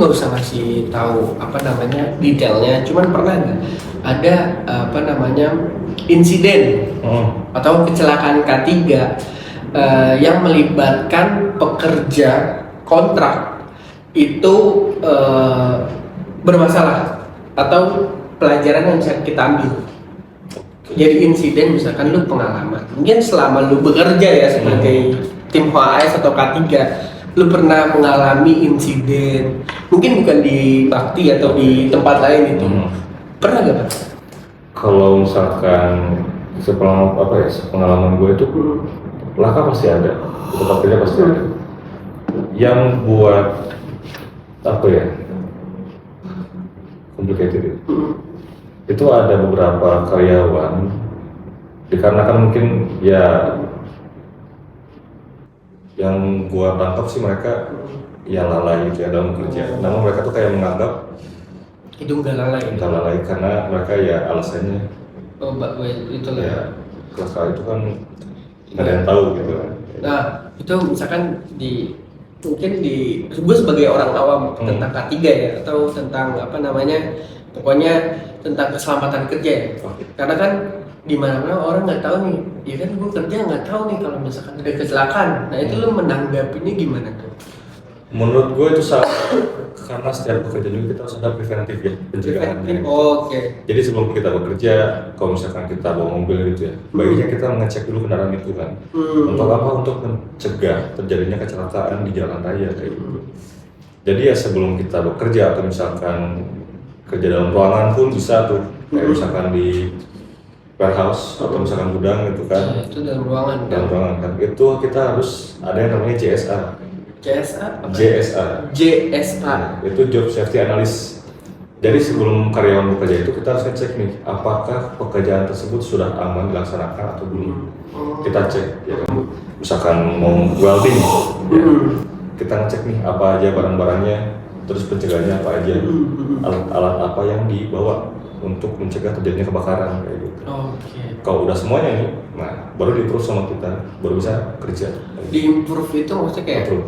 nggak usah ngasih tahu detailnya, cuman pernah nggak ada insiden atau kecelakaan K3 yang melibatkan pekerja kontrak itu bermasalah atau pelajaran yang bisa kita ambil. Jadi insiden misalkan lu pengalaman, mungkin selama lu bekerja ya sebagai tim HAS atau K3, lu pernah mengalami insiden, mungkin bukan di bakti atau di tempat lain itu, pernah gak Pak? Kalau misalkan sepengalaman gue itu laka pasti ada, tempat kerja pasti ada. Yang buat complicated itu ada beberapa karyawan dikarenakan mungkin ya yang gua tangkap sih mereka ya lalai gitu ya dalam kerja. Namun mereka tuh kayak menganggap itu nggak lalai karena mereka ya alasannya itu lah ya kelas itu kan nggak ada yang tahu gitu kan. Nah itu misalkan gue sebagai orang awam tentang K3 ya, atau tentang pokoknya tentang keselamatan kerja ya. Karena kan di mana-mana orang nggak tahu nih, ya kan gue kerja nggak tahu nih kalau misalkan ada kecelakaan. Nah itu lo menanggapinya gimana tuh? Menurut gue itu salah, karena secara pekerjaan juga kita harus ada preventif ya, pencegahan. Oke. Jadi sebelum kita bekerja, kalau misalkan kita bawa mobil gitu ya, baiknya kita mengecek dulu kendaraan itu kan. Untuk apa? Untuk mencegah terjadinya kecelakaan di jalan raya kayak gitu. Jadi ya sebelum kita bekerja atau misalkan kerja dalam ruangan pun bisa tuh, kayak misalkan di warehouse atau misalkan gudang gitu kan. Itu dalam ruangan. Dalam ruangan kan. Itu kita harus ada yang namanya JSA. JSA. Itu Job Safety Analyst. Jadi sebelum karyawan bekerja itu kita harus cek nih, apakah pekerjaan tersebut sudah aman dilaksanakan atau belum. Kita cek, ya kan? Misalkan mau welding, ya, kita ngecek nih apa aja barang-barangnya, terus pencegahannya apa aja, alat-alat apa yang dibawa untuk mencegah terjadinya kebakaran kayak gitu. Kalau udah semuanya nih, nah baru di-approve sama kita, baru bisa kerja. Di-improve itu maksudnya kayak?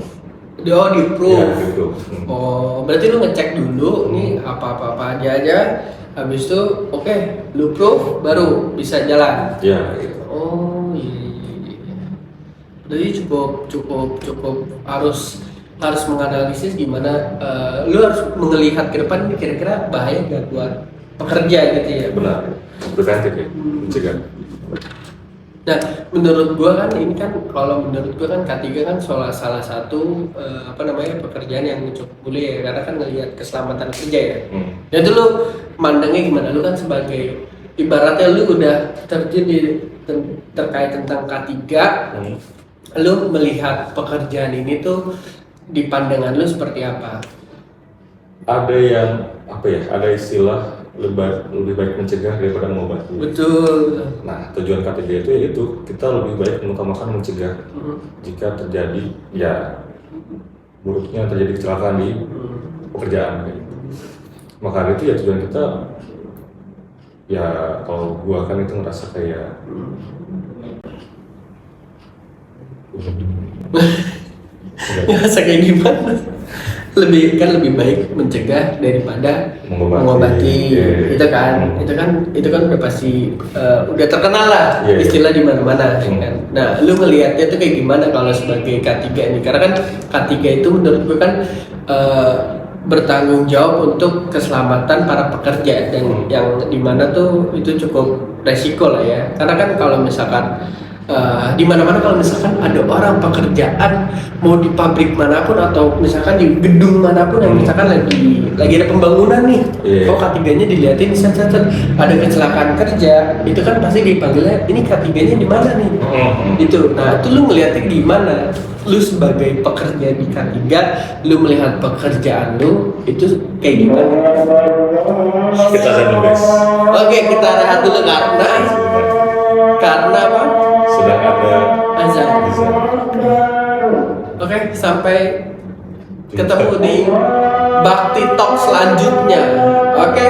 Di-approve. Oh, berarti lu ngecek dulu nih apa-apa aja, habis itu oke, lu approve baru bisa jalan. Iya. Gitu. Oh iya. Jadi cukup harus menganalisis gimana, lu harus melihat ke depan kira-kira bahaya nggak buat pekerja gitu ya. Benar, preventif ya, mencegah. Nah, menurut gua kan K3 kan salah satu pekerjaan yang cukup mulia ya, karena kan ngelihat keselamatan kerja ya. Jadi lu mandangnya gimana? Lu kan sebagai ibaratnya lu udah terjun terkait tentang K3, lu melihat pekerjaan ini tuh di pandangan lu seperti apa? Ada yang ada istilah lebih baik mencegah daripada mengobati. Betul. Nah, tujuan K3 itu yaitu kita lebih baik mengutamakan mencegah jika terjadi buruknya terjadi kecelakaan di pekerjaan. Maka itu ya tujuan kita ya, kalau gua kan itu ngerasa kayak ngerasa kayak gimana? Lebih baik mencegah daripada mengobati. Itu kan udah pasti udah terkenal lah istilah di mana-mana kan. Nah, lu ngelihatnya tuh kayak gimana kalau sebagai K3 ini? Karena kan K3 itu menurut gue kan bertanggung jawab untuk keselamatan para pekerja, dan yang dimana tuh itu cukup resiko lah ya. Karena kan kalau misalkan di mana-mana kalau misalkan ada orang pekerjaan mau di pabrik manapun atau misalkan di gedung manapun yang misalkan lagi ada pembangunan nih, kok K3-nya dilihatin ada kecelakaan kerja, itu kan pasti dipanggilnya ini K3-nya di mana nih? Itu. Nah, itu lu ngeliatnya gimana? Lu sebagai pekerja di K3, lu melihat pekerjaan lu itu kayak gimana? Kita lihat dulu guys. Oke, kita rehat dulu karena apa? Sudah ada azan. Oke, sampai ketemu di Bakti Talk selanjutnya. Oke.